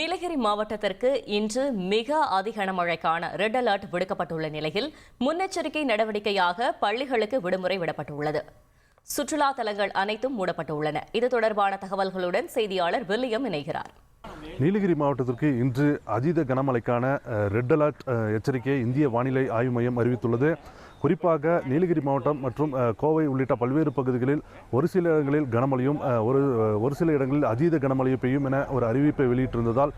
நீலகிரி மாவட்டத்திற்கு இன்று மிக அதிக கனமழைக்கான ரெட் அலர்ட் விடுக்கப்பட்டுள்ள நிலையில் முன்னெச்சரிக்கை நடவடிக்கையாக பள்ளிகளுக்கு விடுமுறை விடப்பட்டுள்ளது. சுற்றுலா தலங்கள் அனைத்தும் மூடப்பட்டுள்ளன. இது தொடர்பான தகவல்களுடன் செய்தியாளர் வில்லியம் இணைகிறார். நீலகிரி மாவட்டத்திற்கு இன்று அதீத கனமழைக்கான ரெட் அலர்ட் எச்சரிக்கையை இந்திய வானிலை ஆய்வு மையம் அறிவித்துள்ளது. குறிப்பாக நீலகிரி மாவட்டம் மற்றும் கோவை உள்ளிட்ட பல்வேறு பகுதிகளில் ஒரு சில இடங்களில் கனமழையும் ஒரு சில இடங்களில் அதீத கனமழை பெய்யும் என ஒரு அறிவிப்பை வெளியிட்டிருந்ததால்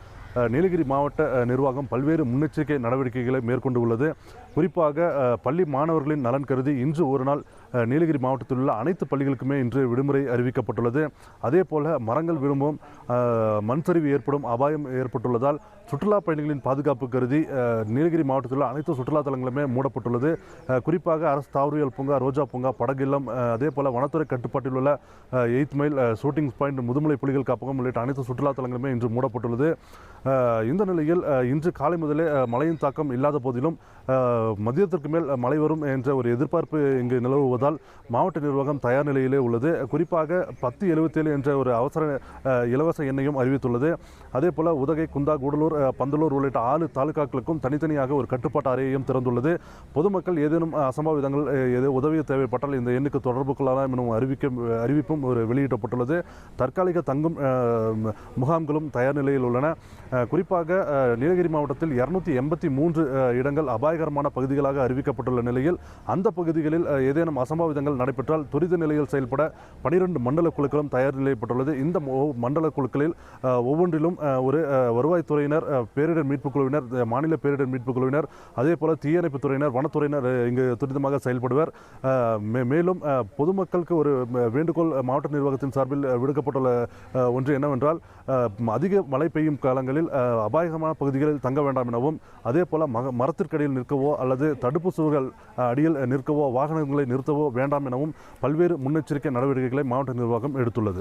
நீலகிரி மாவட்ட நிர்வாகம் பல்வேறு முன்னெச்சரிக்கை நடவடிக்கைகளை மேற்கொண்டு உள்ளது. குறிப்பாக பள்ளி மாணவர்களின் நலன் கருதி இன்று ஒரு நாள் நீலகிரி மாவட்டத்தில் உள்ள அனைத்து பள்ளிகளுக்குமே இன்று விடுமுறை அறிவிக்கப்பட்டுள்ளது. அதே போல மரங்கள் விழும்பும் மண் சரிவு ஏற்படும் அபாயம் ஏற்பட்டுள்ளதால் சுற்றுலா பயணிகளின் பாதுகாப்பு கருதி நீலகிரி மாவட்டத்தில் உள்ள அனைத்து சுற்றுலா தலங்களுமே மூடப்பட்டுள்ளது. குறிப்பாக அரசு தாவரவியல் பூங்கா, ரோஜா பூங்கா, படகில்லம், அதே போல வனத்துறை கட்டுப்பாட்டில் உள்ள 8 மைல் ஷூட்டிங் பாயிண்ட், முதுமலை புலிகள் காப்பகம் உள்ளிட்ட அனைத்து சுற்றுலா தலங்களுமே இன்று மூடப்பட்டுள்ளது. இந்த நிலையில் இன்று காலை முதலே மழையின் தாக்கம் இல்லாத போதிலும் மதியத்திற்கு மேல் மழை வரும் என்ற ஒரு எதிர்பார்ப்பு இங்கு நிலவுவதால் மாவட்ட நிர்வாகம் தயார் நிலையிலே உள்ளது. குறிப்பாக 1077 என்ற ஒரு அவசர இலவச எண்ணையும் அறிவித்துள்ளது. அதே போல உதகை, குந்தா, கூடலூர், பந்தலூர் உள்ளிட்ட 6 தாலுகாக்களுக்கும் தனித்தனியாக ஒரு கட்டுப்பாட்டு அறையையும் திறந்துள்ளது. பொதுமக்கள் ஏதேனும் அசம்பாவிதங்கள் உதவி தேவைப்பட்டால் இந்த எண்ணுக்கு தொடர்பு கொள்ளலாம் எனும் அறிவிப்பும் வெளியிடப்பட்டுள்ளது. தற்காலிக தங்கும் முகாம்களும் தயார் நிலையில் உள்ளன. குறிப்பாக நீலகிரி மாவட்டத்தில் 283 இடங்கள் அபாயகரமான பகுதிகளாக அறிவிக்கப்பட்டுள்ள நிலையில் அந்த பகுதிகளில் ஏதேனும் அசம்பாவிதங்கள் நடைபெற்றால் துரித நிலையில் செயல்பட 12 மண்டல குழுக்களும் தயார் நிலைப்பட்டுள்ளது. இந்த மண்டல குழுக்களில் ஒவ்வொன்றிலும் ஒரு வருவாய்த்துறையினர், பேரிடர் மீட்புக் குழுவினர், மாநில பேரிடர் மீட்புக் குழுவினர், அதே போல தீயணைப்புத் துறையினர், வனத்துறையினர் இங்கு துரிதமாக செயல்படுவர். மேலும் பொதுமக்களுக்கு ஒரு வேண்டுகோள் மாவட்ட நிர்வாகத்தின் சார்பில் விடுக்கப்பட்டுள்ள ஒன்று என்னவென்றால், அதிக மழை பெய்யும் காலங்களில் அபாயகமான பகுதிகளில் தங்க வேண்டாம் எனவும், அதே போல மரத்திற்கடியில் நிற்கவோ அல்லது தடுப்பு சுவர்கள் அடியில் நிற்கவோ, வாகனங்களை நிறுத்தவோ வேண்டாம் எனவும் பல்வேறு முன்னெச்சரிக்கை நடவடிக்கைகளை மாவட்ட நிர்வாகம் எடுத்துள்ளது.